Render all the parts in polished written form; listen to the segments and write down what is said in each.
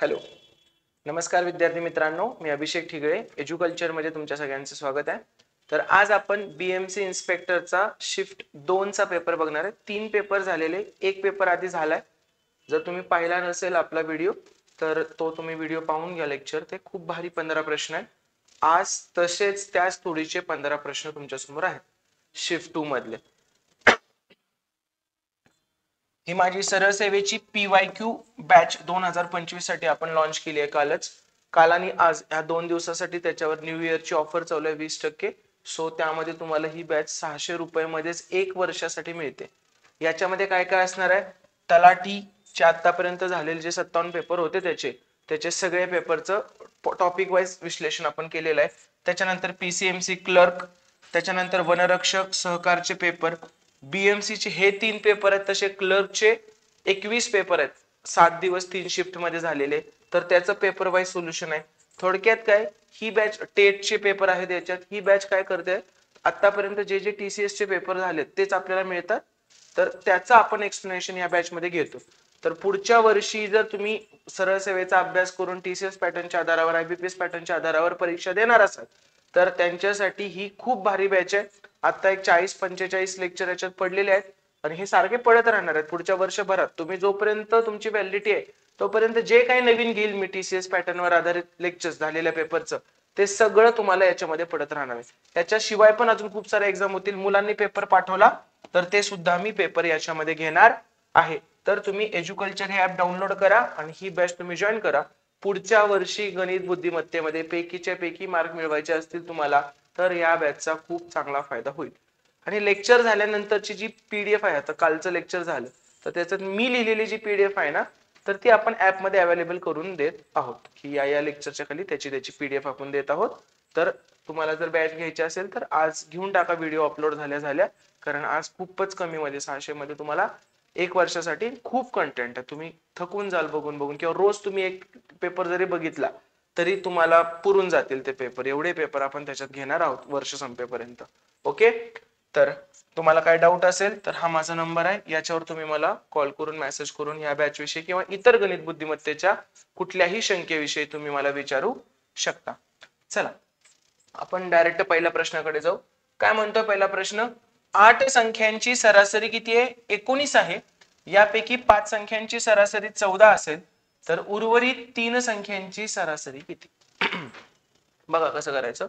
Hello, नमस्कार विद्यार्थी मित्रांनो, मी अभिषेक ठिगळे, एज्युकल्चर मध्ये तुमच्या सगळ्यांचं स्वागत आहे. तर आज आपण बीएमसी इन्स्पेक्टरचा शिफ्ट 2 चा पेपर बघणार आहे. 3 पेपर झालेले, एक पेपर आधी झालाय. जर तुम्ही पाहिला नसेल आपला व्हिडिओ तर तो तुम्ही व्हिडिओ पाहून घ्या. लेक्चर ते खूप भारी 15 प्रश्न आहेत. आज तसेच त्याच थोडीचे 15 प्रश्न तुमच्या समोर आहेत शिफ्ट 2 मधले. ही माझी सरळ सेवेची PYQ बॅच 2025 साठी आपण लॉन्च केली आहे कालच. काल आणि आज या 2 दिवसासाठी त्याच्यावर न्यू इयरची ऑफर चालू आहे 20%. सो त्यामध्ये तुम्हाला ही बॅच 600 रुपये मध्येच 1 वर्षासाठी मिळते. याच्यामध्ये काय काय असणार आहे? तलाठीचे आतापर्यंत झालेले जे 57 पेपर होते त्याचे सगळे पेपरचं टॉपिक वाईज विश्लेषण आपण केलेलं आहे. त्याच्यानंतर PCMC क्लर्क, त्याच्यानंतर वनरक्षक सहकारचे पेपर, बीएमसी चे हे 3 पेपर आहेत. तसे क्लर्कचे 21 पेपर आहेत, 7 दिवस 3 शिफ्ट मध्ये झालेले. तर त्याचं पेपर वाईज सोल्युशन आहे. थोडक्यात काय, ही बॅच टेटचे पेपर आहेत. याच्यात ही बॅच काय करते, आतापर्यंत जे TCS चे पेपर झालेत तेच आपल्याला मिळतात. तर त्याचा आपण एक्सप्लेनेशन या बॅच मध्ये घेतो. तर पुढच्या वर्षी जर तुम्ही सरळ सेवेचा अभ्यास करून TCS पॅटर्नच्या आधारावर, IBPS पॅटर्नच्या आधारावर परीक्षा देणार असाल तर त्यांच्यासाठी ही खूप भारी बॅच आहे. आता एक 40-45 लेक्चर याच्यात पडलेले आहेत आणि हे सारखे पडत राहणार आहेत पुढच्या वर्षभरात. तुम्ही जोपर्यंत तुमची व्हॅलिडिटी आहे तोपर्यंत जे काही नवीन घेईल मी TCS पॅटर्नवर आधारित लेक्चर्स झालेल्या पेपरचं, ते सगळं तुम्हाला याच्यामध्ये पडत राहणार आहे. त्याच्याशिवाय पण अजून खूप सारे एक्झाम होतील. मुलांनी पेपर पाठवला तर ते सुद्धा मी पेपर याच्यामध्ये घेणार आहे. तर तुम्ही एज्युकल्चर हे ऍप डाउनलोड करा आणि ही बॅच तुम्ही जॉईन करा. पुढच्या वर्षी गणित बुद्धिमत्तेमध्ये पैकीच्या पैकी मार्क मिळवायचे असतील तुम्हाला तर या बॅचचा खूप चांगला फायदा होईल. आणि लेक्चर झाल्यानंतरची जी PDF आहे, आता कालचं लेक्चर झालं तर त्याच्यात मी लिहिलेली जी PDF आहे ना, तर ती आपण ऍप मध्ये अवेलेबल करून देत आहोत की या लेक्चरच्या खाली त्याची PDF आपण देत आहोत. तर तुम्हाला जर बॅच घ्यायची असेल तर आज घेऊन टाका व्हिडिओ अपलोड झाल्या, कारण आज खूपच कमी मध्ये 600 मध्ये तुम्हाला 1 वर्षासाठी खूप कंटेंट आहे. तुम्ही थकून जाल बघून किंवा रोज तुम्ही एक पेपर जरी बघितला तरी तुम्हाला पुरून जातील ते पेपर. एवढे पेपर आपण त्याच्यात घेणार आहोत वर्ष संपेपर्यंत. ओके, तर तुम्हाला काय डाऊट असेल तर हा माझा नंबर आहे, याच्यावर तुम्ही मला कॉल करून मेसेज करून या बॅच विषयी किंवा इतर गणित बुद्धिमत्तेच्या कुठल्याही शंकेविषयी तुम्ही मला विचारू शकता. चला आपण डायरेक्ट पहिल्या प्रश्नाकडे जाऊ. काय म्हणतोय पहिला प्रश्न? 8 संख्यांची सरासरी किती आहे? 19 आहे. यापैकी 5 संख्यांची सरासरी 14 असेल तर उर्वरित 3 संख्यांची सरासरी किती? बघा कसं करायचं.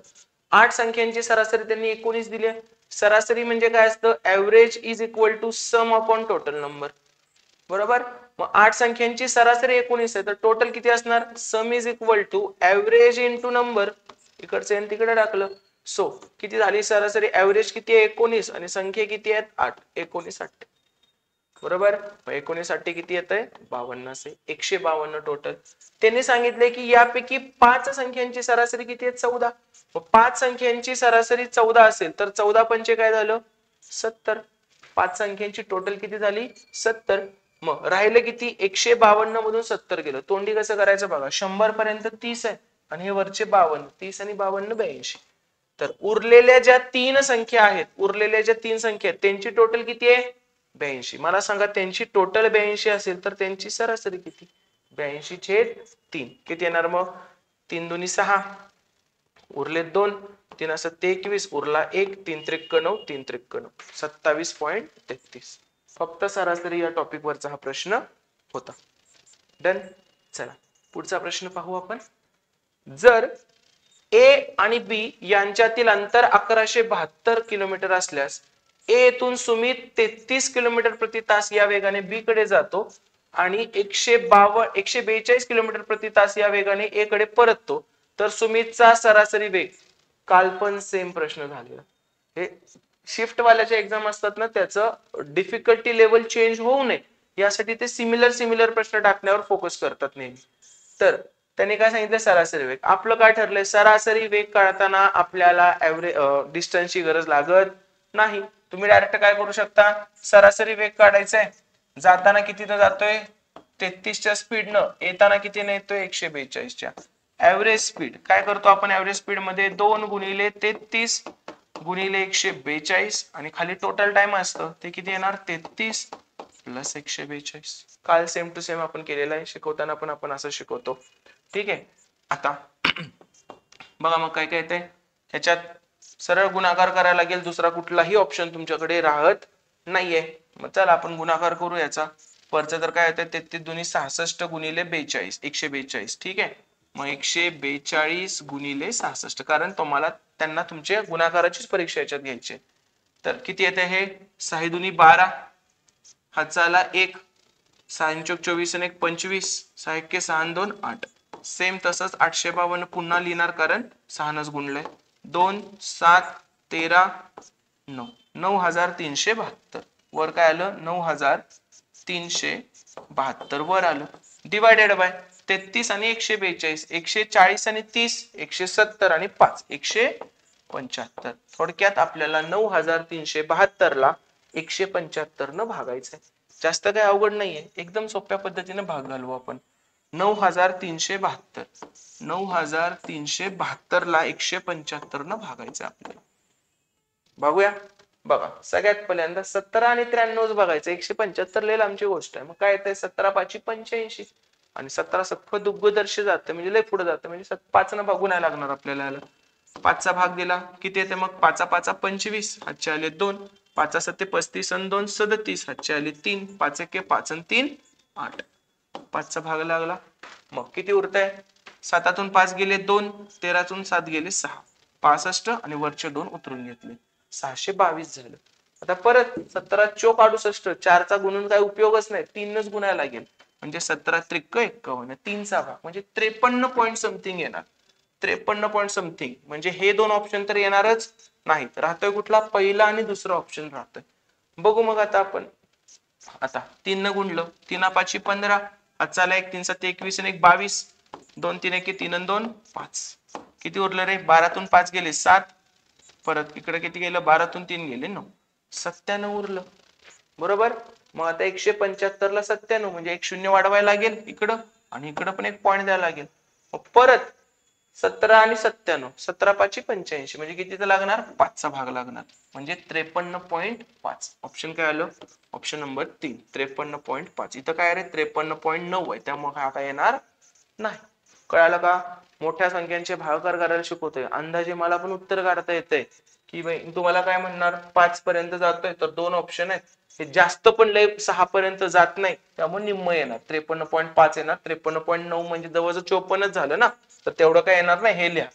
8 संख्यांची सरासरी त्यांनी 19 दिली आहे. सरासरी म्हणजे काय असतं? Average is equal to sum upon total number. बरोबर. मग 8 संख्यांची सरासरी 19 आहे तर टोटल किती असणार? Sum is equal to average into number. इकडचं आणि तिकडे टाकलं. सो किती झाली सरासरी? ऍव्हरेज किती आहे? 19 आणि संख्या किती आहेत? 8. 19 8. बरोबर. मग 19 8 किती येत आहे? 52 असे. 152 टोटल. त्यांनी सांगितले की यापैकी 5 संख्यांची सरासरी किती आहे? 14. मग 5 संख्यांची सरासरी 14 असेल तर 14 पंचे काय झालं? 70. 5 संख्यांची टोटल किती झाली? 70. मग राहिलं किती? 152 मधून 70 गेलं. तोंडी कसं करायचं बघा. 100 पर्यंत 30 आहे आणि हे वरचे 52. 30 आणि 52 82. तर उरलेल्या ज्या 3 संख्या आहेत, त्यांची टोटल किती आहे? 82. मला सांगा त्यांची टोटल 82 असेल तर त्यांची सरासरी किती? 82/3. किती येणार मग? 3 दुनी 6, उरले 2, 3 7 21, उरला 1, 3 त्रिक 9, 3 त्रिक 9, 27.33. फक्त सरासरी या टॉपिक वरचा हा प्रश्न होता. डन. चला पुढचा प्रश्न पाहू आपण. जर A आणि B यांच्यातील अंतर 1172 किलोमीटर असल्यास A येथून सुमित 33 किलोमीटर प्रति तास या वेगाने B कडे जातो आणि 142 किलोमीटर प्रति तास या वेगाने A कडे परततो, तर सुमितचा सरासरी वेग. काल पण सेम प्रश्न झालेला. हे शिफ्ट वाल्याचे एक्झाम असतात ना, त्याचं डिफिकल्टी लेवल चेंज होऊ नये यासाठी ते सिमिलर प्रश्न टाकण्यावर फोकस करतात नेहमी. तर त्यांनी काय सांगितलं? सरासरी वेग. आपलं काय ठरलंय? सरासरी वेग काढताना आपल्याला डिस्टन्सची गरज लागत नाही. तुम्ही डायरेक्ट काय करू शकता? सरासरी वेग काढायचा आहे. जाताना कितीनं जातोय? 33च्या स्पीडनं. येताना कितीनं येतोय? 142च्या. ऍव्हरेज स्पीड काय करतो आपण? ऍव्हरेज स्पीड मध्ये 2 गुणिले 33 गुणिले 142 आणि खाली टोटल टाइम असतं ते किती येणार? 33 प्लस 142. काल सेम टू सेम आपण केलेला आहे, शिकवताना पण आपण असं शिकवतो. ठीक आहे. आता बघा मग काय काय येते ह्याच्यात. सरळ गुणाकार करायला लागेल, दुसरा कुठलाही ऑप्शन तुमच्याकडे राहत नाहीये. मग चला आपण गुणाकार करू याचा. वरचं तर काय येतं 33 दुनी 66 गुणिले 42, 142. ठीक आहे. मग 142 गुणिले 66, कारण तुम्हाला त्यांना तुमच्या गुणाकाराचीच परीक्षा याच्यात घ्यायची. तर किती येते हे 6 दुनी 12, हातचा आला 1, 6 चोक 24 आणि 1 25, 6 1 6 2 8. सेम तसंच 852 पुन्हा लिहिणार, कारण 6 गुणलंय. 2 7 13 9, 9372. वर काय आलं 9372 वर आलं. डिवायडेड बाय 33 आणि 142, 140 आणि 30, 170 आणि 5, 175. थोडक्यात आपल्याला 9372 ला 175 न भागायचंय. जास्त काही अवघड नाहीये, एकदम सोप्या पद्धतीने भाग घालू आपण. 9372, 9372 ला 175 न भागायचं आपल्याला. बघूया. बघा सगळ्यात पहिल्यांदा 17 आणि 93 बघायचं. 175 लय लांबची गोष्ट आहे. मग काय येतंय 17 5 85 आणि 17 सख्ख दुग्गदर्शी जाते, म्हणजे लय पुढे जाते, म्हणजे 5 न भागू नाही लागणार आपल्याला. 5चा भाग दिला किती येते मग 5 5 25, हातचे आले 2, 5 7 35 आणि 2 37, हातचे आले 3, 5 1 5 आणि 3 8. 5चा भाग लागला. मग किती उरतंय 7तून 5 गेले 2, 13तून 7 गेले 6, 65 आणि वरचे 2 उतरून घेतले, 622 झालं. आता परत 17 चोक 68, 4चा गुणून काय उपयोगच नाही, 3नच गुणायला लागेल. म्हणजे 17 त्रिक 51, 3चा भाग म्हणजे 53 पॉईंट समथिंग येणार. 53 पॉईंट समथिंग म्हणजे हे दोन ऑप्शन तर येणारच नाहीत. राहतोय कुठला पहिला आणि दुसरा ऑप्शन राहतोय. बघू मग आता आपण. आता 3 न गुणलं, 3 5 15, हातचाला 1 3 7 21 आणि 1 22, 2 3 1 3 आणि 2 5. किती उरलं रे 12तून 5 गेले 7, परत इकडे किती गेलं 12तून 3 गेले 9, 97 उरलं. बरोबर. मग आता 175 ला 97 म्हणजे एक शून्य वाढवायला लागेल इकडं, आणि इकडं पण एक पॉईंट द्यायला लागेल. मग परत 17 आणि 97, 17 5 85 म्हणजे कितीचा लागणार 5चा भाग लागणार, म्हणजे 53.5. ऑप्शन काय आलं ऑप्शन नंबर 3, 53.5. इथं काय रे 53.9 आहे, त्यामुळे हा काय येणार नाही. कळालं का. मोठ्या संख्यांचे भागाकार करायला शिकवतोय, अंदाजे मला पण उत्तर काढता येतंय की भाई तुम्हाला काय म्हणणार 5 पर्यंत जातोय तर 2 ऑप्शन आहेत, हे जास्त पण लय 6 पर्यंत जात नाही, त्यामुळे निम्म येणार 53.5 येणार. 53.9 म्हणजे जवळजवळ 54च झालं ना, तर तेवढं काय येणार नाही, हे लिहा.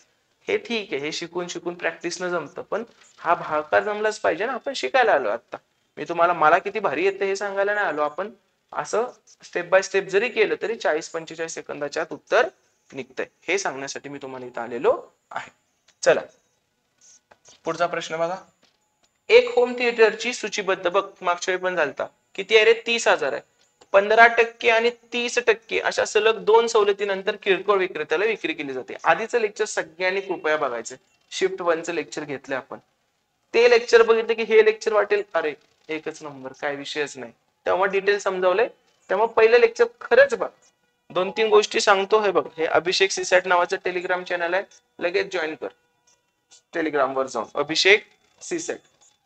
हे ठीक आहे, हे शिकून शिकून प्रॅक्टिस न जमतं, पण हा भागाकार जमलाच पाहिजे ना, आपण शिकायला आलो. आता मी तुम्हाला मला किती भारी येते हे सांगायला नाही आलो, आपण असं स्टेप बाय स्टेप जरी केलं तरी 40-45 सेकंदाच्या आत उत्तर निघतंय, हे सांगण्यासाठी मी तुम्हाला इथं आलेलो आहे. चला पुढचा प्रश्न बघा. एक होम थिएटरची सूचीबद्ध, बघ मागच्या वेळी पण झालता, किती आहे रे 30,000 आहे. 15% आणि 30% अशा सलग 2 सवलतीनंतर किरकोळ विक्रेत्याला विक्री केली जाते. आधीचं लेक्चर सगळ्यांनी कृपया बघायचं. शिफ्ट 1चं लेक्चर घेतलंय आपण. ते लेक्चर बघितलं की हे लेक्चर वाटेल अरे एकच नंबर, काय विषयच नाही. तेव्हा डिटेल समजावलंय, त्यामुळे पहिलं लेक्चर खरंच बघ. 2-3 गोष्टी सांगतो. हे बघ, हे अभिषेक सीसॅट नावाचं टेलिग्राम चॅनल आहे, लगेच जॉईन कर टेलिग्राम वर जाऊन, अभिषेक सीसॅट.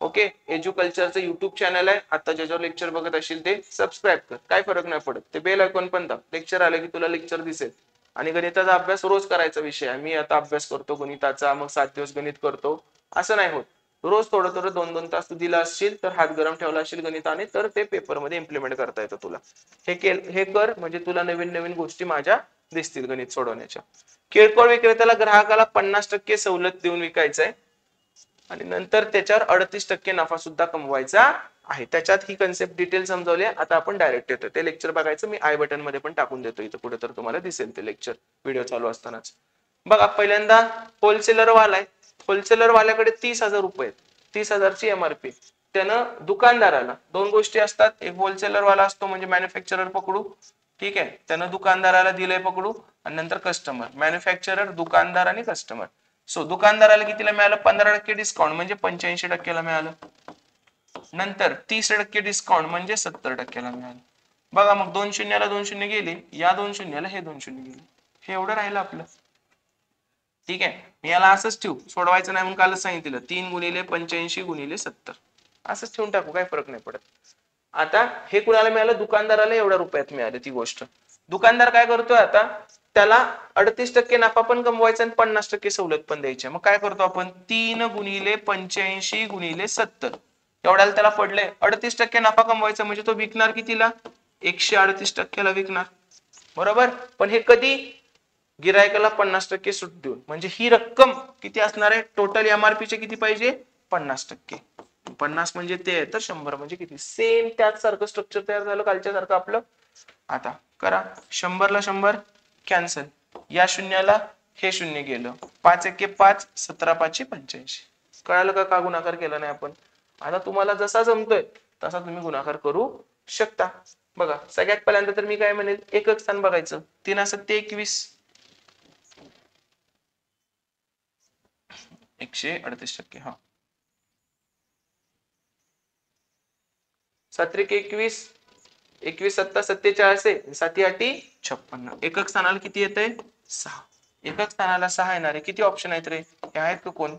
ओके. एज्युकल्चरचं युट्यूब चॅनल आहे, आता ज्याच्यावर लेक्चर बघत असशील ते सबस्क्राईब कर, काय फरक नाही पडत. ते बेल आयकॉन पण दाब, लेक्चर आलं की तुला लेक्चर दिसेल. आणि गणिताचा अभ्यास रोज करायचा विषय आहे. मी आता अभ्यास करतो गणिताचा, मग 7 दिवस गणित करतो, असं नाही होत. रोज थोडं थोडं 2-2 तास तू दिला असशील, तर हात गरम ठेवला असशील गणिताने, तर ते पेपरमध्ये इम्प्लिमेंट करता येतं तुला. हे कर, म्हणजे तुला नवीन नवीन गोष्टी माझ्या दिसतील गणित सोडवण्याच्या. किरकोळ विक्रेत्याला ग्राहकाला 50% सवलत देऊन विकायचंय आणि नंतर त्याच्यावर 38% नफा सुद्धा कमवायचा आहे. त्याच्यात ही कन्सेप्ट डिटेल समजावली आहे. आता आपण डायरेक्ट येतो, ते लेक्चर बघायचं मी आय बटन मध्ये पण टाकून देतो, इथं पुढे तर तुम्हाला दिसेल ते लेक्चर व्हिडिओ चालू असतानाच. बघा पहिल्यांदा होलसेलर वाला आहे, होलसेलर वाल्याकडे 30,000 रुपये, 30,000ची एमआरपी. त्यानं दुकानदाराला 2 गोष्टी असतात, एक होलसेलर वाला असतो म्हणजे मॅन्युफॅक्चरर पकडू, ठीक आहे, त्यानं दुकानदाराला दिलंय पकडू, आणि नंतर कस्टमर. मॅन्युफॅक्चरर, दुकानदार आणि कस्टमर. सो दुकानदाराला कितीला मिळालं 15% डिस्काउंट म्हणजे 85% ला मिळालं. नंतर 30% डिस्काउंट म्हणजे 70% ला मिळालं. बघा मग 2 शून्याला 2 शून्य गेले, या 2 शून्याला हे 2 शून्य गेले, हे एवढं राहिलं आपलं. ठीक आहे, मी याला असंच ठेवू, सोडवायचं नाही म्हणून कालच सांगितलं. 3 गुणिले 85 गुणिले 70 असंच ठेवून टाकू, काही फरक नाही पडत. आता हे कुणाला मिळालं? दुकानदाराला एवढ्या रुपयात मिळाले ती गोष्ट. दुकानदार काय करतोय आता? त्याला 38% नफा पण कमवायचा आणि 50% सवलत पण द्यायची. मग काय करतो आपण? 3 गुणिले 85 गुणिले 70 एवढ्याला त्याला पडलंय. 38% नफा कमवायचा म्हणजे तो विकणार कितीला? 138%ला विकणार. बरोबर. पण हे कधी? गिरायकाला 50% सूट देऊन. म्हणजे ही रक्कम किती असणार आहे? टोटल MRP चे किती पाहिजे? 50%. 50 म्हणजे ते आहे तर 100 म्हणजे किती? सेम त्याच सारखं स्ट्रक्चर तयार झालं कालच्या सारखं आपलं. आता करा. 100 ला 100 कॅन्सल. या शून्याला हे शून्य गेलं. 5 एके 5, 17 5 85. कळालं का गुणाकार केला नाही आपण? आता तुम्हाला जसा जमतोय तसा तुम्ही गुणाकार करू शकता. बघा सगळ्यात पहिल्यांदा तर मी काय म्हणेल, एकक स्थान बघायचं. 3 7 21 138%. हा 7 21 21 7 47 आहे. 7 8 56. एकक स्थानाला किती येतंय? 6. एकक स्थानाला 6 येणार आहे. किती ऑप्शन आहेत रे? हे आहेत का कोण?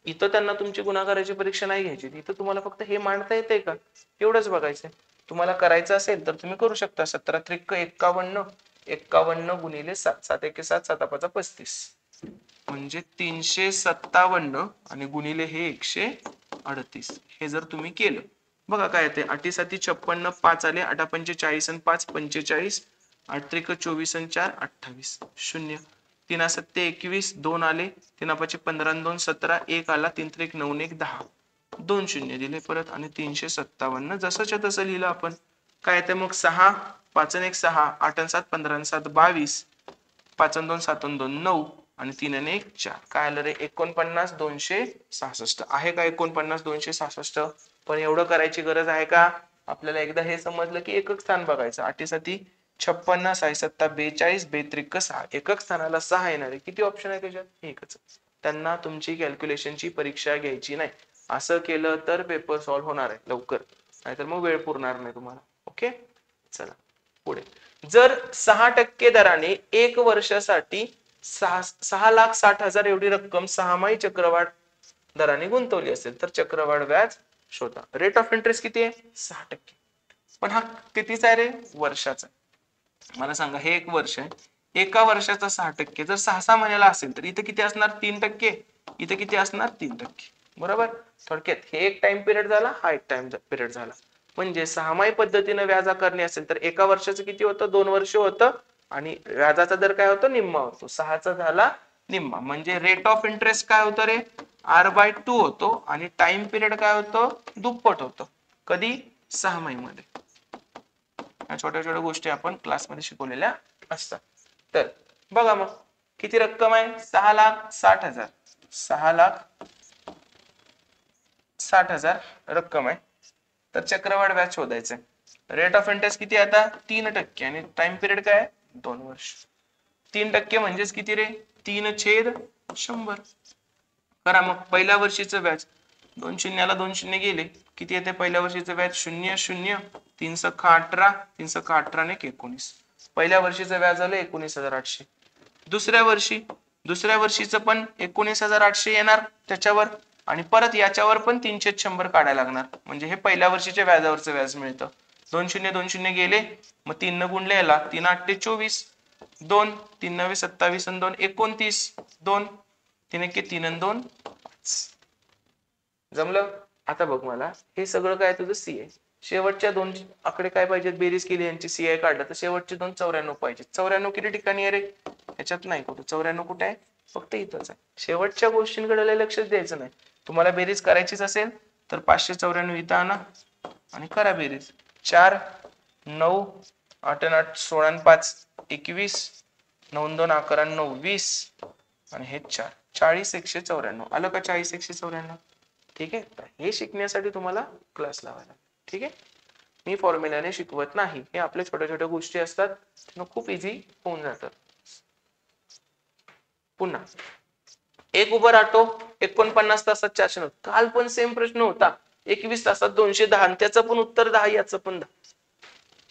इथं त्यांना तुमची गुणाकाराची परीक्षा नाही घ्यायची. इथं तुम्हाला फक्त हे मांडता येते का एवढंच बघायचंय. तुम्हाला करायचं असेल तर तुम्ही करू शकता. 17 त्रिक 51 51 गुणिले 7 7 1 7 7 5 35 म्हणजे 357 आणि गुणिले हे 138. हे जर तुम्ही केलं बघा काय येते. 8 7 56 5 आले. 8 5 40 आणि 5 45 8 त्रिक 24 आणि 4 28 0. 3 7 21 2 आले. 3 5 15 2 17 1 आला. 3 त्रिक 9 1 10 2 शून्य दिले परत आणि 357 जसंच्या तसं लिहिलं आपण. काय येते मग? 6 5 1 6 8 7 15 7 22 5 2 7 2 9 आणि 3 1 4. काय आलं रे? 49 266 आहे का? 49 266. पण एवढं करायची गरज आहे का? आपल्याला एकदा हे समजलं की एकक स्थान बघायचं. 8 7 56 6 7 42 बेत्रिक 6. एकक स्थानाला 6 येणार आहे. किती ऑप्शन आहे त्याच्यात? एकच. त्यांना तुमची कॅल्क्युलेशनची परीक्षा घ्यायची नाही. असं केलं तर पेपर सॉल्व्ह होणार आहे लवकर, नाहीतर मग वेळ पुरणार नाही तुम्हाला. ओके चला पुढे. जर 6% दराने 1 वर्षासाठी 6,60,000 एवढी रक्कम 6माही चक्रवाढ दराने गुंतवली असेल तर चक्रवाढ व्याज शोधा. रेट ऑफ इंटरेस्ट किती आहे? 6%. पण हा कितीचा आहे रे? वर्षाचा. मला सांगा हे 1 वर्ष आहे. एका वर्षाचा 6%. जर 6 महिन्याला असेल तर इथे किती असणार? 3%. इथे किती असणार? 3%. बरोबर. थोडक्यात हे एक टाइम पिरियड झाला, हा एक टाइम पिरियड झाला. म्हणजे 6माही पद्धतीने व्याज आकारणी असेल तर एका वर्षाचं किती होतं? 2 वर्ष होतं आणि व्याजाचा दर काय होतो? निम्मा होतो. 6चा झाला निम्मा. म्हणजे रेट ऑफ इंटरेस्ट काय होतं रे? R/2 होतो आणि टाइम पिरियड काय होतं? दुप्पट होतं. कधी? 6माही मध्ये. या छोट्या छोट्या गोष्टी आपण क्लासमध्ये शिकवलेल्या असतात. तर बघा मग किती रक्कम आहे? 6,60,000. 6,60,000 रक्कम आहे. तर चक्रवाढ व्याज शोधायचंय. रेट ऑफ इंटरेस्ट किती आता? 3% आणि टाइम पिरियड काय? 2 वर्ष. 3% म्हणजेच किती रे? 3/100. करा मग. पहिल्या वर्षीचं व्याज 2 शून्याला 2 शून्य गेले. किती येते पहिल्या वर्षीचं व्याज? 0 0 3 सख्खा 18 3 सख्खा 18 ने 19. पहिल्या वर्षीचं व्याज आलं 19,800. दुसऱ्या वर्षीचं पण 19,800 येणार त्याच्यावर आणि परत याच्यावर पण 3/100 काढायला लागणार. म्हणजे हे पहिल्या वर्षीच्या व्याजावरचं व्याज मिळतं. 2 शून्य 2 शून्य गेले. मग 3 न गुणले याला. 3 8 24 2 3 9 27 आणि 2 29 2 3 1 3 आणि 2 5. जमलं? आता बघ मला हे सगळं काय तुझं सी आहे. शेवटच्या 2 आकडे काय पाहिजेत? बेरीज केली यांची CI काढलं तर शेवटचे 2 94 पाहिजेत. 94 किती ठिकाणी आहे रे? ह्याच्यात नाही कुठे. 94 कुठे आहे? फक्त इथंच आहे. शेवटच्या गोष्टींकडे लक्षच द्यायचं नाही. तुम्हाला बेरीज करायचीच असेल तर 594 इथं आणा आणि करा बेरीज. 4 9 8 8 16 आणि 5 21 9 2 11 9 20 आणि हे 4 40 194. आलं का? 40 194. ठीक आहे. हे शिकण्यासाठी तुम्हाला क्लास लावायला. ठीक आहे. मी फॉर्म्युलाने शिकवत नाही. हे आपल्या छोट्या छोट्या गोष्टी असतात, खूप इझी होऊन जातात. पुन्हा एक उबर ऑटो 49 तासात 400. काल पण सेम प्रश्न होता. 21 तासात 210 आणि त्याचं पण उत्तर 10 याचं पण 10.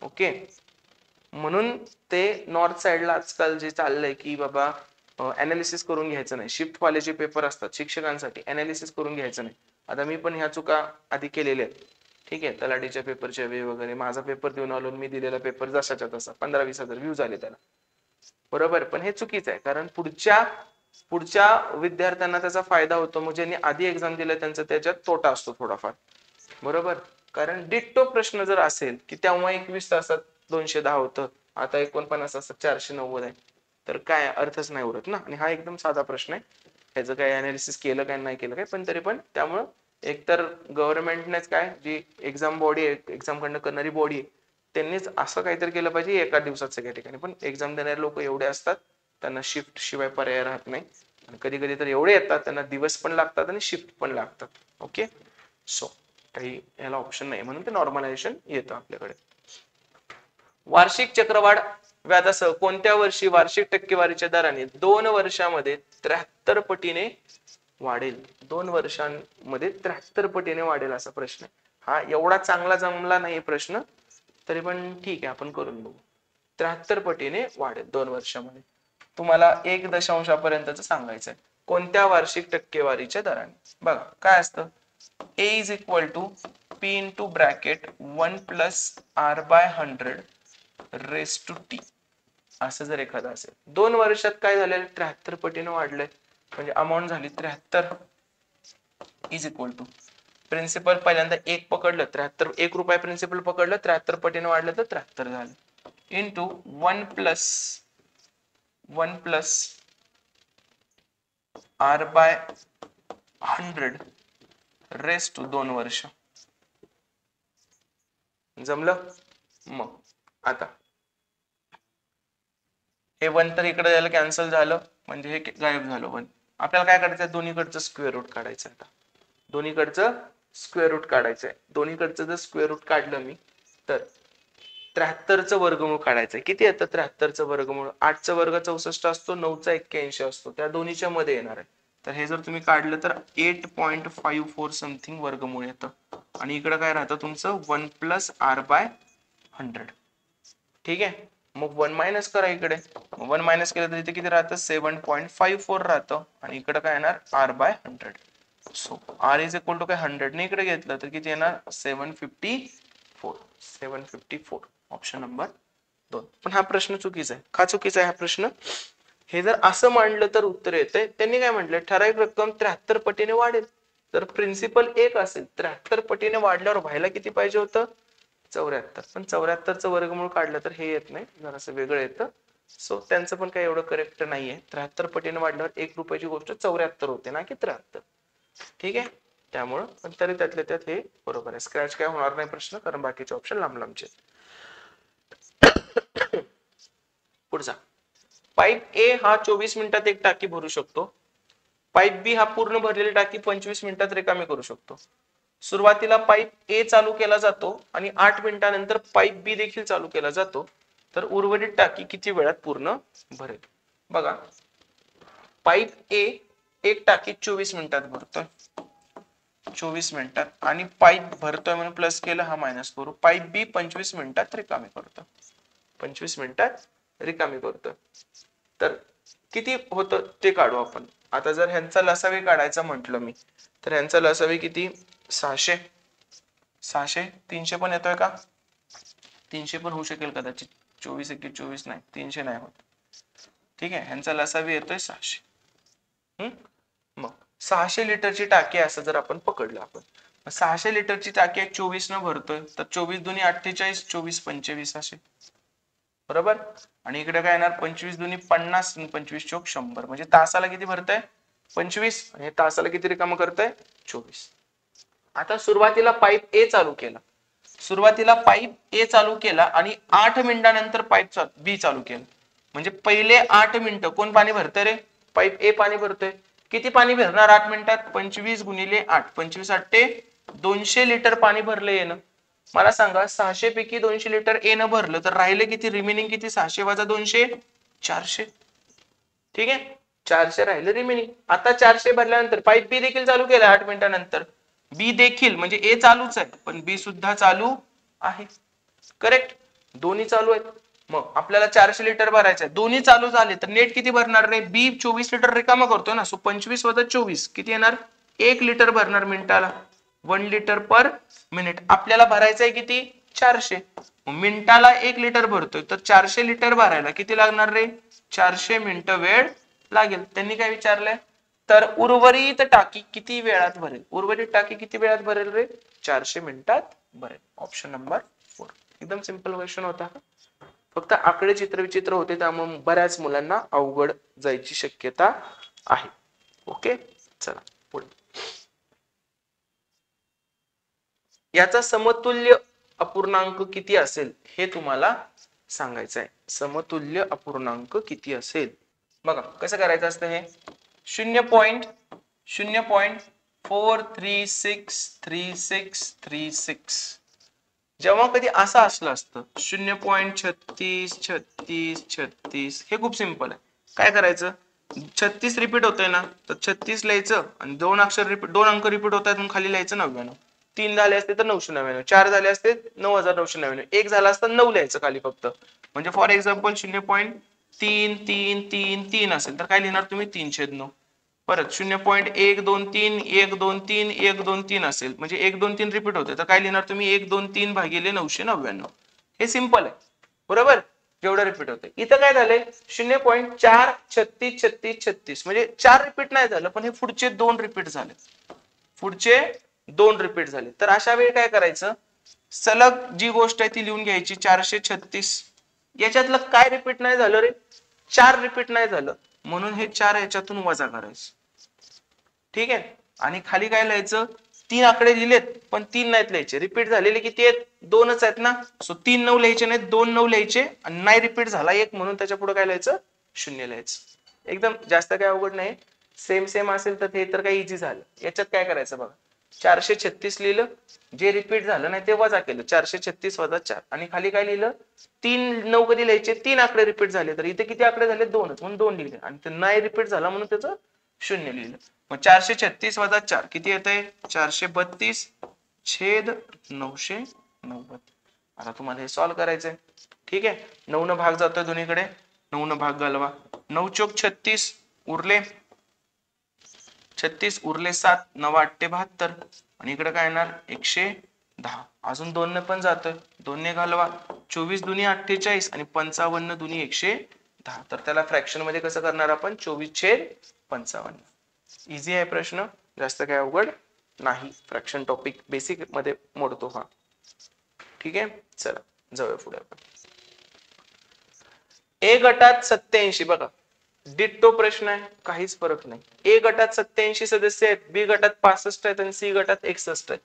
ओके. म्हणून ते नॉर्थ साइडला आजकाल जे चाललंय की बाबा अनालिसिस करून घ्यायचं नाही. शिफ्ट वालेचे पेपर असतात शिक्षकांसाठी, अनालिसिस करून घ्यायचं नाही. आता मी पण ह्या चुका आधी केलेल्या आहेत. ठीक आहे, तलाठीच्या पेपरच्या वे वगैरे माझा पेपर देऊन आलो, मी दिलेला पेपर जसाच्या तसा 15-20 हजार व्ह्यूज आले त्याला, बरोबर. पण हे चुकीचं आहे, कारण पुढच्या विद्यार्थ्यांना त्याचा फायदा होतो, मग ज्यांनी आधी एक्झाम दिलं त्यांचा त्याच्यात तोटा असतो थोडाफार, बरोबर. कारण डिट्टो प्रश्न जर असेल की तेव्हा 21 तासात 210 होतं, आता 49 तासात 490 आहे, तर काय अर्थच नाही उरत ना. आणि हा एकदम साधा प्रश्न आहे, ह्याचं काय अनालिसिस केलं काय नाही केलं काय, पण तरी पण त्यामुळं एकतर गव्हर्नमेंटनेच काय जी एक्झाम बॉडी आहे, एक्झाम कंडक्ट करणारी बॉडी आहे, त्यांनीच असं काहीतरी केलं पाहिजे एका दिवसात सगळ्या ठिकाणी. पण एक्झाम देणारे लोक एवढे असतात, त्यांना शिफ्ट शिवाय पर्याय राहत नाही, आणि कधी कधी तर एवढे येतात त्यांना दिवस पण लागतात आणि शिफ्ट पण लागतात. ओके, सो काही याला ऑप्शन नाही, म्हणून ते नॉर्मलायझेशन येतं आपल्याकडे. वार्षिक चक्रवाढ व्याजासह कोणत्या वर्षी वार्षिक टक्केवारीच्या दराने 2 वर्षांमध्ये 73 पटीने वाढेल? 2 वर्षांमध्ये 73 पटीने वाढेल असा प्रश्न आहे. हा एवढा चांगला जमला नाही प्रश्न, तरी पण ठीक आहे, आपण करून बघू. 73 पटीने वाढेल 2 वर्षांमध्ये. तुम्हाला 1 दशांशापर्यंतच सांगायचं आहे. कोणत्या वार्षिक टक्केवारीच्या दराने? बघा काय असतं, A is equal to P into bracket 1 plus R by 100 raised to T, असं जर एखादं असेल. 2 वर्षात काय झालेलं, 73 पटीने वाढलंय, म्हणजे अमाऊंट झाली 73 इज इक्वल टू प्रिन्सिपल पहिल्यांदा 1 पकडलं, 73 1 रुपया प्रिन्सिपल पकडलं, 73 पटीने वाढलं तर 73 झालं, into 1 plus R by 100 raise to 2 वर्ष. जमलं? मग आता हे 1 तर इकडे झालं, कॅन्सल झालं, म्हणजे हे गायब झालं 1. आपल्याला काय करायचं, दोन्हीकडचं स्क्वेअर रूट काढायचं. आता दोन्हीकडचं स्क्वेअर रूट काढायचंय. दोन्हीकडचं जर स्क्वेअर रूट काढलं मी, तर 73चं वर्गमूळ काढायचंय. किती येतं 73चं वर्गमूळ? 8चा वर्ग 64 असतो, 9चा 81 असतो, त्या दोन्हीच्या मध्ये येणार आहे. तर हे जर तुम्ही काढलं तर 8.54 समथिंग वर्गमूळ येतं, आणि इकडे काय राहतं तुमचं 1 प्लस R बाय 100. ठीक आहे, मग 1 मायनस करा इकडे. 1 मायनस केलं तर इथे किती राहतं, 7.54 राहतं, आणि इकडे काय येणार R by 100. So R is equal to काय 100 ने इकडे घेतलं तर किती येणार 754. Option number 2. पण हा प्रश्न चुकीचा आहे. का चुकीचा आहे हा प्रश्न? हे जर असं मांडलं तर उत्तर येतंय. त्यांनी काय म्हटलं, ठराविक रक्कम 73 पटीने वाढेल. तर प्रिन्सिपल 1 असेल, 73 पटीने वाढल्यावर व्हायला किती पाहिजे होतं, 74. पण 74चं वर्गमूळ काढलं तर हे येत नाही, जरासं वेगळं येतं. सो त्यांचं पण काही एवढं करेक्ट नाहीये. 73 पटीने वाढल्यावर 1 रुपयाची गोष्ट 74 होते ना की 73. ठीक आहे, त्यामुळं पण तरी त्यातल्या त्यात हे बरोबर आहे. स्क्रॅच काय होणार नाही प्रश्न, कारण बाकीचे ऑप्शन लांब लांबचे. पुढचा, पाईप ए हा 24 मिनिटात एक टाकी भरू शकतो. पाईप बी हा पूर्ण भरलेली टाकी 25 मिनिटात रिकामी करू शकतो. सुरुवातीला पाईप ए चालू केला जातो आणि 8 मिनिटांनंतर पाईप बी देखील चालू केला जातो. तर उर्वरित टाकी किती वेळात पूर्ण भरेल? बघा, पाईप ए एक टाकी 24 मिनिटात भरतोय, 24 मिनिटात, आणि पाईप भरतोय म्हणून प्लस केलं, हा मायनस करू. पाईप बी 25 मिनिटात रिकामी करतो, 25 मिनिटात रिकामी करतोय. तर किती होतं ते काढू आपण. आता जर ह्यांचा लसावी काढायचा म्हटलं मी, तर ह्यांचा लसावी किती, 600. 300 पण येतोय का? 300 पण होऊ शकेल कदाचित. 24 1 24 नाही, 300 नाही होत. ठीक आहे, ह्यांचा लसावी येतोय 600. मग 600 लिटरची टाकी असं जर आपण पकडलं, आपण 600 लिटरची टाकी 24 न भरतोय, तर 24 दुनी 48, 24 25 असे, बरोबर. आणि इकडे काय येणार, 25 दुनी 50, 25 चोक 100, म्हणजे तासाला किती भरताय 25, आणि तासाला किती रिकामं करताय 24. आता सुरुवातीला पाईप ए चालू केला, आणि 8 मिनिटांनंतर पाईप बी चालू केलं. म्हणजे पहिले 8 मिनिटं कोण पाणी भरतंय रे, पाईप ए पाणी भरतोय. किती पाणी भरणार 8 मिनिटात, 25 गुणिले 8, 25 8 200 लिटर पाणी भरलं येणं. मला सांगा 600 पैकी 200 लिटर ए न भरलं तर राहिले किती, रिमेनिंग किती, 600 वजा 200 400. ठीक आहे, 400 राहिले रिमेनिंग. आता 400 भरल्यानंतर पाईप बी देखील चालू केला 8 मिनिटांनंतर. बी देखील, म्हणजे ए चालूच आहे पण बी सुद्धा चालू आहे. करेक्ट, दोन्ही चालू आहेत. मग आपल्याला 400 लिटर भरायचं आहे, दोन्ही चालू झाले तर नेट किती भरणार रे, बी 24 लिटर रिकामा करतो ना. सो 25 वजा 24 किती येणार, 1 लिटर भरणार मिनिटाला. 1 लिटर पर मिनिट. आपल्याला भरायचं आहे किती 400. मिनिटाला 1 लिटर भरतोय तर 400 लिटर भरायला किती लागणार रे 400 मिनिटं वेळ लागेल. त्यांनी काय विचारलंय तर उर्वरित टाकी किती वेळात भरेल. उर्वरित टाकी किती वेळात भरेल रे 400 मिनिटात भरेल. Option number 4. एकदम सिंपल क्वेश्चन होता. फक्त आकडे चित्र विचित्र होते त्यामुळे बऱ्याच मुलांना अवघड जायची शक्यता आहे. ओके चला पुढे. याचा समतुल्य अपूर्णांक किती असेल हे तुम्हाला सांगायचं आहे. समतुल्य अपूर्णांक किती असेल बघा कसं करायचं असतं हे 0.0.4363636. जेव्हा कधी असं असलं असतं 0.363636 हे खूप सिंपल आहे. काय करायचं 36 रिपीट होतंय ना तर 36 लिहायचं आणि दोन अंक रिपीट होत आहेत म्हणून खाली लिहायचं 99. 3 झाले असते तर 999, 4 झाले असते 9999, 1 झाला असता 9 लिहायचं खाली फक्त. म्हणजे फॉर एक्झाम्पल 0.3333 असेल तर काय लिहिणार तुम्ही 3/9. परत 0.123 123 123 असेल म्हणजे 123 रिपीट होते तर काय लिहिणार तुम्ही 123 भागिले 999. हे सिंपल आहे बरोबर जेवढं रिपीट होते. इथं काय झालंय 0.4363636 म्हणजे 4 रिपीट नाही झालं पण हे पुढचे 2 रिपीट झाले. पुढचे 2 रिपीट झाले तर अशा वेळी काय करायचं सलग जी गोष्ट आहे ती लिहून घ्यायची 436. याच्यातलं काय रिपीट नाही झालं रे 4 रिपीट नाही झालं म्हणून हे 4 याच्यातून वजा करायचं. ठीक आहे आणि खाली काय लिहायचं 3 आकडे दिलेत पण 3 नाहीत लिहायचे. रिपीट झालेले किती आहेत 2च आहेत ना. सो 3 9 लिहायचे नाहीत 2 9 लिहायचे आणि नाही रिपीट झाला एक म्हणून त्याच्या पुढे काय लिहायचं 0 लिहायचं. एकदम जास्त काय अवघड नाही. सेम असेल तर ते तर काही इझी झालं. याच्यात काय करायचं बघा 436 लिहिलं जे रिपीट झालं नाही ते वजा केलं 436 वजा 4 आणि खाली काय लिहिलं 3 9 कधी लिहायचे 3 आकडे रिपीट झाले तर इथे किती आकडे झाले 2च म्हणून 2 लिहिले आणि ते नाही रिपीट झाला म्हणून त्याचं 0 लिहिलं. मग 436 वजा 4 किती येतंय 432/990. आता तुम्हाला हे सॉल्व्ह करायचंय. ठीक आहे 9 न भाग जातोय दोन्हीकडे 9 न भाग घालवा 9 चोक 36 उरले 36 उरले 7 9 8 72 आणि इकडे काय येणार 110. अजून 2 ने पण जातोय 2 ने घालवा 24 दुनी 48 आणि 55 दुनी 110. तर त्याला फ्रॅक्शन मध्ये कसं करणार आपण 24/55. इझी आहे प्रश्न जास्त काय अवघड नाही. फ्रॅक्शन टॉपिक बेसिक मध्ये मोडतो हा. ठीक आहे चला जाऊया पुढे आपण. ए गटात 87 बघा डिट्टो प्रश्न आहे काहीच फरक नाही. ए गटात 87 सदस्य आहेत बी गटात 65 आहेत आणि सी गटात 61 आहेत.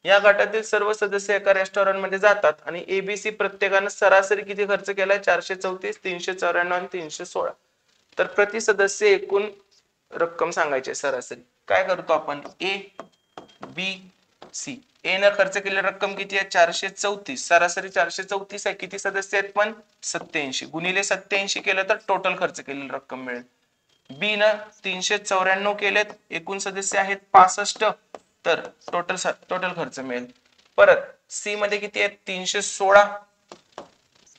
या गटातील सर्व सदस्य एका रेस्टॉरंट मध्ये जातात आणि एबीसी प्रत्येकानं सरासरी किती खर्च केलाय 434 394 आणि 316. तर प्रति सदस्य एकूण रक्कम सांगायची सरासरी. काय करतो आपण ए बी सी. ए न खर्च केलेली रक्कम किती आहे 434 सरासरी 434 आहे. किती सदस्य आहेत पण 87 गुणिले 87 केलं तर टोटल खर्च केलेली रक्कम मिळेल. बी न 394 केलेत एकूण सदस्य आहेत 65 तर टोटल खर्च मिळेल. परत सी मध्ये किती आहेत 316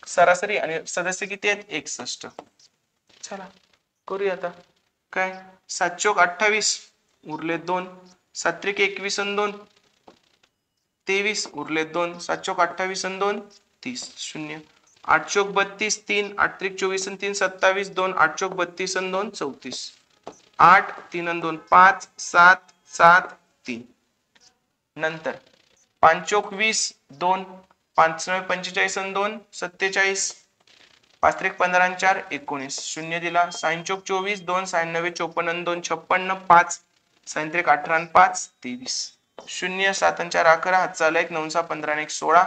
सरासरी आणि सदस्य किती आहेत 61. चला करूया आता काय 7 चोक 28 उरले 2 7 त्रिक 21 आणि 2 23 उरले 2 7 चोक 28 आणि 2 30 0 8 चोक 32 3 8 त्रिक 24 आणि 3 27 2 8 चोक 32 आणि 2 34 8 3 आणि 2 5 7 7 3 नंतर 5 चोक 20 2 5 9 45 आणि 2 47 5 त्रिक 15 आणि 4 19 0 दिला 6 चोक 24 2 6 9 54 आणि 2 56 5 6 त्रिक 18 आणि 5 23 0 7 आणि 4 11 हातचा आला 1 9 15 आणि 1 16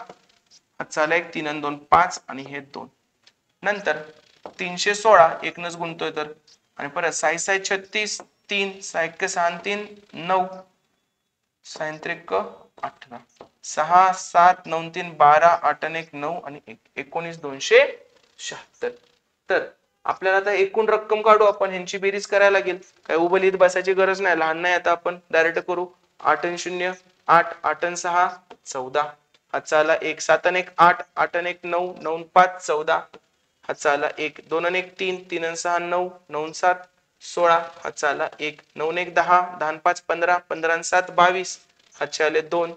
हातचा आला 1 3 आणि 2 5 आणि हे 2 नंतर 316 एकनच गुणतोय तर आणि परत 6 6 36 3 6 1 6 आणि 3 9 6 त्रिक 18 6 7 9 3 12 8 आणि 1 9 आणि 1 19 276. तर आपल्याला आता एकूण रक्कम काढू आपण ह्यांची बेरीज करायला लागेल. काय उभं लिहित बसायची गरज नाही लहान नाही आता आपण डायरेक्ट करू 8 आणि 0 8 8 आणि 6 14 हातचा आला 1 7 आणि 1 8 8 आणि 1 9 9 5 14 हातचा आला 1 2 आणि 1 3 3 आणि 6 9 9 7 16 हातचा आला 1 9 1 10 10 5 15 15 आणि 7 22 हातचे आले 2,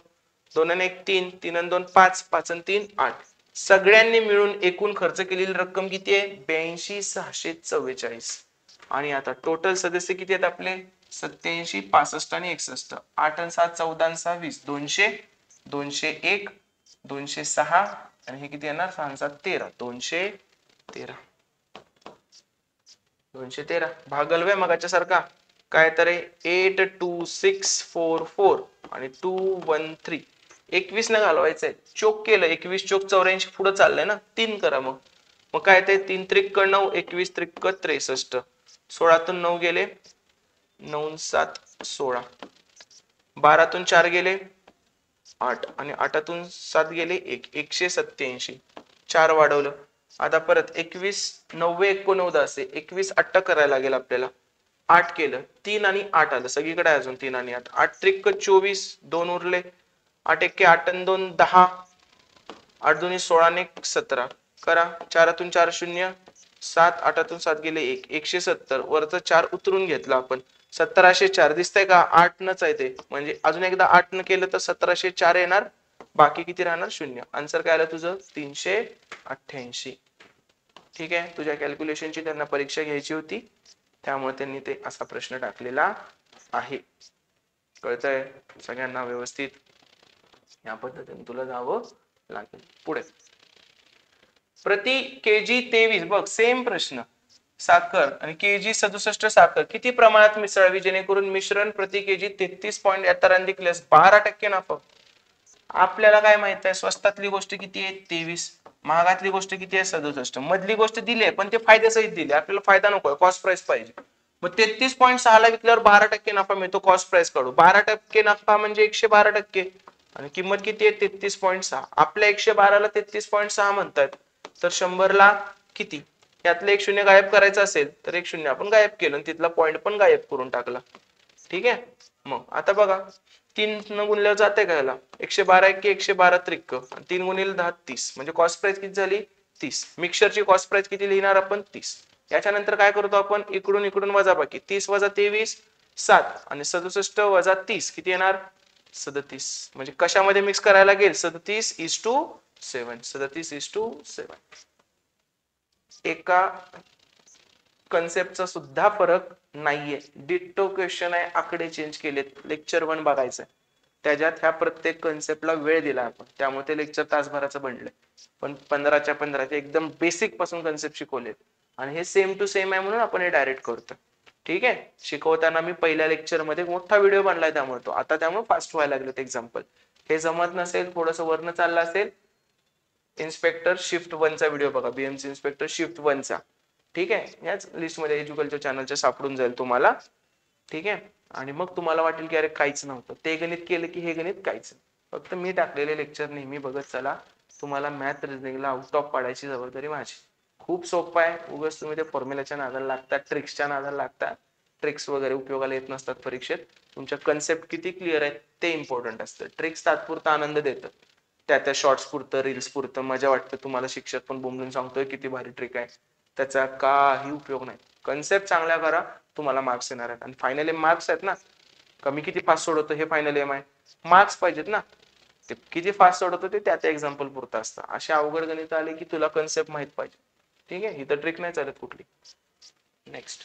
2 आणि 1 3, 3 आणि 2 5, 5 आणि 3 8. सगळ्यांनी मिळून एकूण खर्च केलेली रक्कम किती आहे? 82,644. आणि आता टोटल सदस्य किती आहेत आपले? 87, 65 आणि 61. 8 आणि 7 14 आणि 6 20. 200, 201, 206 आणि हे किती येणार? 6 आणि 7 13. 213. 213 भागल वे मगाच्या सारखा काय तर 82644 आणि 213. 21 न घालवायचंय. चोक केलं. 21 चोक 84 पुढे चाललंय ना. 3 करा मग. मग काय ते 3 त्रिक 9, 21 त्रिक 63. 16तून 9 गेले, 9 7 16. 12तून 4 गेले 8 आणि 8तून 7 गेले 1, 187. 4 वाढवलं. आता परत 21 90 89 असे 21 8 करायला लागेल आपल्याला. 8 केलं, 3 आणि 8 आलं. सगळीकडे अजून 3 आणि 8. 8 त्रिक 24, 2 उरले. 8 1 8 आणि 2 10. 8 2 16 आणि 17. करा. 4तून 4 0, 7 8तून 7 गेले 1, 170. वरचं 4 उतरून घेतलं आपण. 1704 दिसतंय का? 8 नच आहे ते. म्हणजे अजून एकदा 8 न केलं तर 1704 येणार. बाकी किती राहणार? 0. आन्सर काय आलं तुझं? 388. ठीक आहे. तुझ्या कॅल्क्युलेशनची त्यांना परीक्षा घ्यायची होती, त्यामुळे त्यांनी ते असा प्रश्न टाकलेला आहे. कळतंय सगळ्यांना व्यवस्थित? या पद्धतीने तुला जावं लागेल. पुढे प्रति केजी 23 बघ सेम प्रश्न. साखर आणि केजी 67 साखर किती प्रमाणात मिसळावी जेणेकरून मिश्रण प्रति केजी 33.71 दिल्यास 12% नफा. आपल्याला काय माहित आहे? स्वस्तातली गोष्ट किती आहे? 23. महागातली गोष्ट किती आहे? 67. मधली गोष्ट दिली आहे पण ते फायद्यासहित दिली. आपल्याला फायदा नकोय, कॉस्ट प्राइस पाहिजे. मग 33.6 ला विकल्यावर 12% नफा मिळतो. कॉस्ट प्राइस काढू. 12% नफा म्हणजे 112%. आणि किंमत किती आहे? 33.6. आपल्या 112 ला 33.6 म्हणतात. तर 100 ला किती? यातलं एक शून्य गायब करायचं असेल तर एक शून्य आपण गायब केलं आणि तिथला पॉईंट पण गायब करून टाकला. ठीक आहे. मग आता बघा 3 न गुणल्यावर जाते का याला? 112 1 112 त्रिक 3 गुणिले 10 30. म्हणजे कॉस्ट प्राइस किती झाली? 30. मिक्सरची कॉस्ट प्राइस किती लिहिणार आपण? 30. याच्यानंतर काय करतो आपण? इकडून इकडून वजाबाकी. 30 वजा 23 7 आणि 67 वजा 30 किती येणार? 37. म्हणजे कशामध्ये मिक्स करायला लागेल? 37:7. 37:7. एका कन्सेप्टचा सुद्धा फरक नाहीये. डिट्टो क्वेश्चन आहे. आकडे चेंज केलेत. लेक्चर 1 बघायचंय. त्याच्यात ह्या प्रत्येक कन्सेप्टला वेळ दिला आपण. त्यामुळे ते लेक्चर तासभराचं बनलंय. पण 15च्या 15 एकदम बेसिक पासून कन्सेप्ट शिकवलेत. आणि हे सेम टू सेम आहे म्हणून आपण हे डायरेक्ट करतो. ठीक आहे. शिकवताना मी पहिल्या लेक्चर मध्ये मोठा व्हिडिओ बनलाय त्यामुळे तो. आता त्यामुळे फास्ट व्हायला लागलेत एक्झाम्पल. हे जमत नसेल, थोडंसं वरनं चाललं असेल, इन्स्पेक्टर शिफ्ट 1 चा व्हिडिओ बघा. बीएमसी इन्स्पेक्टर शिफ्ट 1 चा. ठीक आहे. याच लिस्ट मध्ये एज्युकल्चर चॅनलच्या सापडून जाईल तुम्हाला. ठीक आहे. आणि मग तुम्हाला वाटेल की अरे काहीच नव्हतं. ते गणित केलं की हे गणित काहीच. फक्त मी टाकलेले लेक्चर नेहमी बघत चला. तुम्हाला मॅथ रिजनिंगला आउट ऑफ पाडायची जबाबदारी माझी. खूप सोपं आहे. उगाच तुम्ही ते फॉर्म्युलाच्या नादाला लागतात, ट्रिक्सच्या नादाला लागतात. ट्रिक्स वगैरे उपयोगाला येत नसतात परीक्षेत. तुमच्या कन्सेप्ट किती क्लिअर आहेत ते इम्पॉर्टंट असतं. ट्रिक्स तात्पुरता आनंद देतात. त्या शॉर्ट्स पुरतं, रील्स पुरतं मजा वाटतं. तुम्हाला शिक्षक पण बोंबलून सांगतोय किती भारी ट्रिक आहे. त्याचा काही उपयोग नाही. कन्सेप्ट चांगल्या करा, तुम्हाला मार्क्स येणार आहेत. आणि फायनल एम मार्क्स आहेत ना. कमी किती फास्ट सोडवतो हे फायनल एम आहे. मार्क्स पाहिजेत ना. ते किती फास्ट सोडवतो ते त्या एक्झाम्पल पुरतं असतं. असे अवघड गणित आले की तुला कन्सेप्ट माहित पाहिजे. ठीक आहे. ही तर ट्रिक नाही चालत कुठली. नेक्स्ट.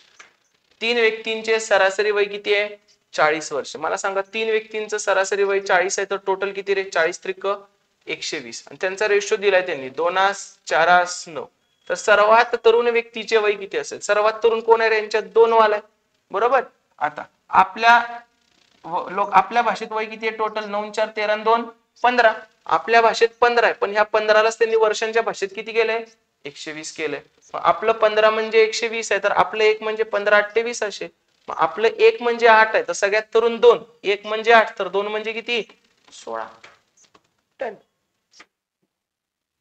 3 व्यक्तींचे सरासरी वय किती आहे? 40 वर्ष. मला सांगा 3 व्यक्तींचं सरासरी वय 40 आहे तर टोटल किती रे? 40 त्रिक 120. आणि त्यांचा रेशो दिलाय त्यांनी 2:4:9. तर सर्वात तरुण व्यक्तीचे वय किती असेल? सर्वात तरुण कोण आहे? यांच्यात 2 वाला आहे. बरोबर. आता आपल्या भाषेत वय किती आहे टोटल? 9 4 13 2 15. आपल्या भाषेत 15 आहे. पण ह्या 15लाच त्यांनी वर्षांच्या भाषेत किती केलंय? 120 केलंय. आपलं 15 म्हणजे 120 आहे तर आपलं 1 म्हणजे 15 8 20 असे. मग आपलं 1 म्हणजे 8 आहे तर सगळ्यात तरुण 2. 1 म्हणजे 8 तर 2 म्हणजे किती? 16.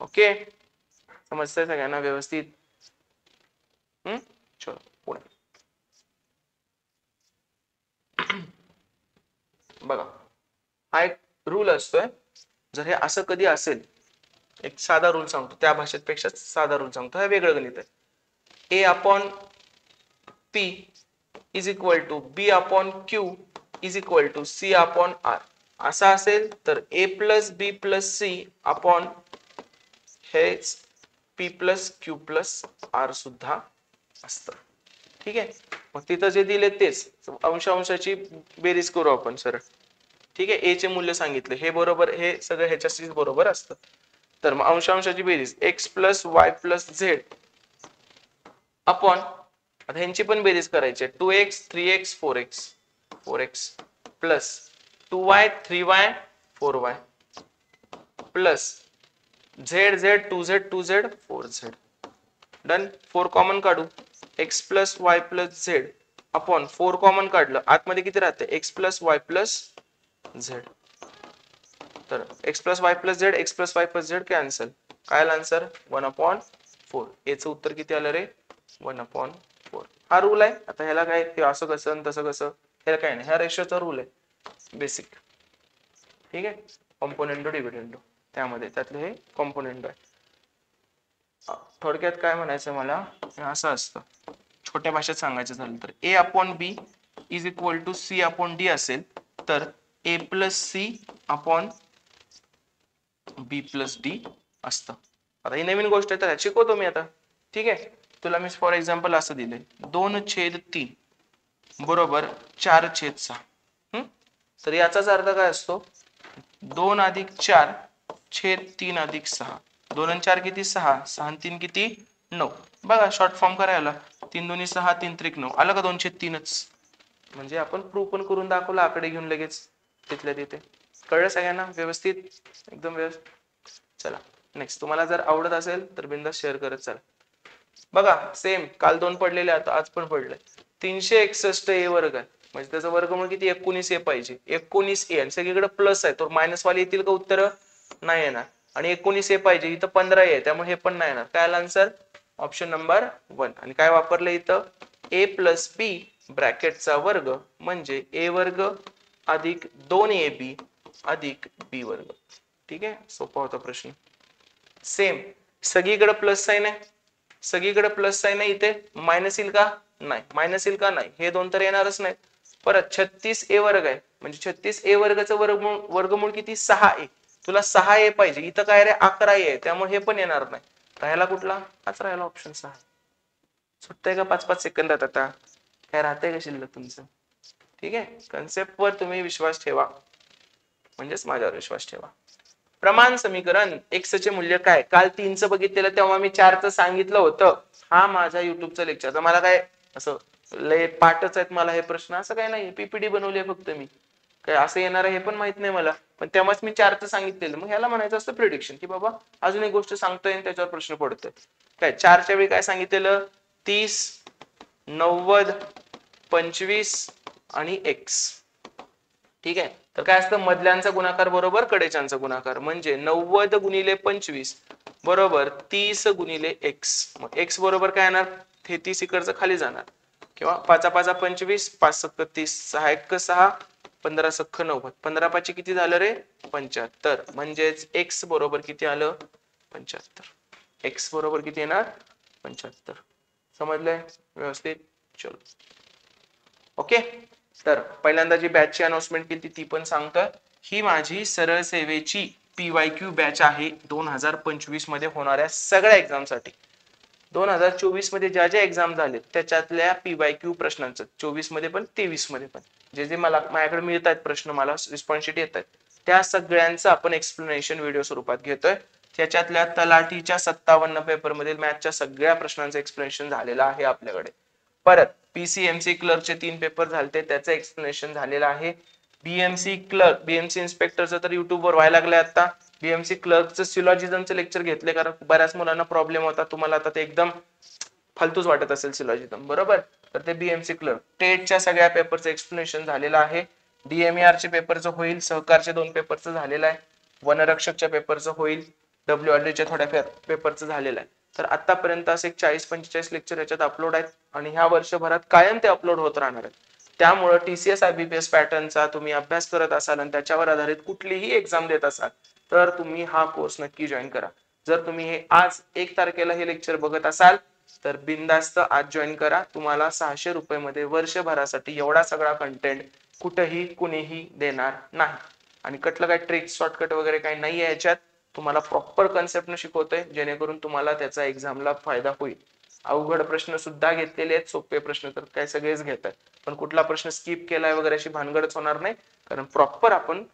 ओके. समजतंय सगळ्यांना व्यवस्थित? चलो पुढे बघा. हा एक रूल असतोय. जर हे असं कधी असेल, एक साधा रूल सांगतो. त्या भाषेत पेक्षा साधा रूल सांगतो. हा वेगळं गणित आहे. A upon P is equal to B upon Q is equal to C upon R. असा असेल तर A plus B plus C upon हेच P plus Q plus R सुद्धा असतं. ठीक आहे, मग तिथं जे दिले तेच अंशांशाची बेरीज करू आपण सरळ. ठीक आहे, ए चे मूल्य सांगितले, हे बरोबर, हे सगळं ह्याच्याशीच बरोबर असतं. तर मग अंशांशाची बेरीज X plus Y plus Z upon, आता ह्यांची पण बेरीज करायची आहे, 2x 3x 4x plus 2y 3y 4y plus Z Z 2z 2z 4z. Done. 4 common काढू, X plus Y plus Z upon 4 common काढलं, आतमध्ये किती राहते, X plus Y plus Z. तर X plus Y plus Z, X plus Y plus Z cancel, काय आलं answer 1/4. याचं उत्तर किती आलं रे, 1/4. हा रूल आहे. आता ह्याला काय, हे असं कसं तसं कसं, ह्याला काय नाही, ह्या रेशोचा रूल आहे बेसिक. ठीक आहे, कॉम्पोनेंटो डिव्हिडेंडो, त्यामध्ये त्यातले हे कॉम्पोनेंटो आहे. थोडक्यात काय म्हणायचं मला, असं असतं छोट्या भाषेत सांगायचं झालं तर A upon B is equal to C upon D असेल तर A plus C upon B plus D असतं. आता ही नवीन गोष्ट आहे तर शिकवतो मी आता. ठीक आहे, तुला मी फॉर एक्झाम्पल असं दिलंय 2/3 बरोबर 4/6. तर याचाच अर्थ काय असतो, 2 अधिक 4 छेद 3 अधिक 6. 2 आणि 4 किती, 6, 6 आणि 3 किती, 9. बघा शॉर्ट फॉर्म करायला 3 दोन्ही 6 3 त्रिक 9 आलं का, 2/3च. म्हणजे आपण प्रूव्ह पण करून दाखवलं आकडे घेऊन लगेच तिथल्या तिथे. कळलं सगळ्यांना व्यवस्थित, एकदम व्यवस्थित. चला नेक्स्ट, तुम्हाला जर आवडत असेल तर बिंदास शेअर करत चला. बघा सेम, काल 2 पडलेले, आता आज पण पडले. 361 ए वर्ग आहे, म्हणजे त्याचा वर्गमूळ किती, 19 ए पाहिजे. 19 ए आणि सगळीकडे प्लस आहे, तर मायनस वाले येतील का उत्तर, नाही येणार. आणि 19 ए पाहिजे, इथं 15 ए आहे, त्यामुळे हे पण नाही येणार. काय आन्सर, ऑप्शन नंबर 1. आणि काय वापरलं इथं, ए प्लस बी ब्रॅकेटचा वर्ग म्हणजे ए वर्ग अधिक 2ab अधिक बी वर्ग. ठीक आहे, सोपा होता प्रश्न. सेम, सगळीकडे प्लस साइन आहे, सगळीकडे प्लस साइन आहे, इथे मायनस येईल का, नाही. मायनस येईल का, नाही. हे दोन तर येणारच नाही. परत 36 ए वर्ग आहे, म्हणजे 36 ए वर्गाचं वर्गमूळ किती, 6a. तुला 6a पाहिजे, इथं काय रे 11a आहे, त्यामुळे हे पण येणार नाही. राहिला कुठला, हाच राहिला ऑप्शन 6. सुटतंय का 5-5 सेकंदात, आता काय राहतंय का शिल्लक तुमचं. ठीक आहे, कन्सेप्ट वर तुम्ही विश्वास ठेवा, म्हणजेच माझ्यावर विश्वास ठेवा. प्रमाण समीकरण x चे मूल्य काय, काल 3चं बघितलेलं तेव्हा मी 4चं सांगितलं होतं. हा माझा युट्यूबचा लेक्चर, तर मला काय असं लय पाठच आहेत मला हे प्रश्न, असं काय नाही, पीपीटी बनवली फक्त मी, काय असं येणार आहे हे पण माहित नाही मला, पण तेव्हाच मी 4चं सांगितलेलं. मग ह्याला म्हणायचं असतं प्रिडिक्शन, की बाबा अजून एक गोष्ट सांगतोय आणि त्याच्यावर प्रश्न पडतोय. काय 4च्या वेळी काय सांगितलेलं, 30 90 25 आणि x. ठीक आहे, तर काय असतं, मधल्यांचा गुणाकार बरोबर कडेच्यांचा गुणाकार, म्हणजे 90 गुणिले 25 बरोबर 30 गुणिले x. मग x बरोबर काय येणार, 33 इकडचं खाली जाणार, किंवा 5 5 25 5 7 30 6 1 6 15 6 90 15 5 किती झालं रे 75. म्हणजेच x बरोबर किती आलं 75. x बरोबर किती येणार 75. समजलंय व्यवस्थित. चलो ओके. तर पहिल्यांदा जी बॅचची अनाउन्समेंट केली ती पण सांगतोय. ही माझी सरळ सेवेची PYQ बॅच आहे 2025 मध्ये होणाऱ्या सगळ्या एक्झामसाठी. 2024 मध्ये ज्या ज्या एक्झाम झाले त्याच्यातल्या PYQ प्रश्नांचं 24 मध्ये पण 23 मध्ये पण जे जे मला माझ्याकडे मिळत आहेत प्रश्न, मला रिस्पॉन्स शीट येत आहेत, त्या सगळ्यांचं आपण एक्सप्लेनेशन व्हिडिओ स्वरूपात घेतोय. त्याच्यातल्या तलाठीच्या 57 पेपर मधील मॅथच्या सगळ्या प्रश्नांचं एक्सप्लेनेशन झालेलं आहे आपल्याकडे. परत PCMC क्लर्कचे 3 पेपर झालते, त्याचं एक्सप्लेनेशन झालेलं आहे. BMC क्लर्क, BMC इन्स्पेक्टरचं तर युट्यूब वर व्हायला लागलंय आता. BMC क्लर्कचं सिलॉजिझमचं लेक्चर घेतले, कारण बऱ्याच मुलांना प्रॉब्लेम होता, तुम्हाला आता ते एकदम फालतूच वाटत असेल सिलॉजिझम, बरोबर. तर ते BMC क्लर्क टेटच्या सगळ्या पेपरचं एक्सप्लेनेशन झालेलं आहे. DMER चे पेपरचं होईल, सहकारचे 2 पेपरचं झालेलं आहे, वनरक्षकच्या पेपरचं होईल, WRDच्या थोड्या पेपरचं झालेलं आहे. तर आतापर्यंत असे 40-45 लेक्चर याच्यात अपलोड आहेत आणि ह्या वर्षभरात कायम ते अपलोड होत राहणार आहेत. त्यामुळे TCS IBPS पॅटर्नचा तुम्ही अभ्यास करत असाल आणि त्याच्यावर आधारित कुठलीही एक्झाम देत असाल तर तुम्ही हा कोर्स नक्की जॉईन करा. जर तुम्ही हे आज 1 तारखेला हे लेक्चर बघत असाल तर बिंदास्त आज जॉईन करा. तुम्हाला 600 रुपये मध्ये वर्षभरासाठी एवढा सगळा कंटेंट कुठेही कुणीही देणार नाही. आणि कटलं काय ट्रिक शॉर्टकट वगैरे काही नाही आहे याच्यात. तुम्हाला प्रॉपर कन्सेप्ट न शिकवतोय जेणेकरून तुम्हाला त्याचा एक्झामला फायदा होईल. अवघड प्रश्न सुद्धा घेतलेले आहेत, सोपे प्रश्न तर काय सगळेच घेतात, पण कुठला प्रश्न स्किप केलाय वगैरे अशी भानगडच होणार नाही, कारण प्रॉपर आपण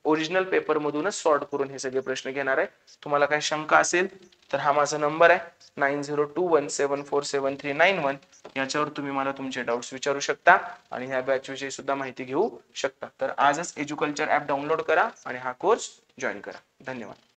ओरिजिनल पेपर मधूनच सॉर्ट करून हे सगळे प्रश्न घेणार आहे. तुम्हाला काही शंका असेल तर हा माझा नंबर आहे 9021747391. याच्यावर तुम्ही मला तुमचे डाउट्स विचारू शकता आणि ह्या बॅच विषयी सुद्धा माहिती घेऊ शकता. तर आजच एज्युकल्चर ऍप डाउनलोड करा आणि हा कोर्स जॉईन करा. धन्यवाद.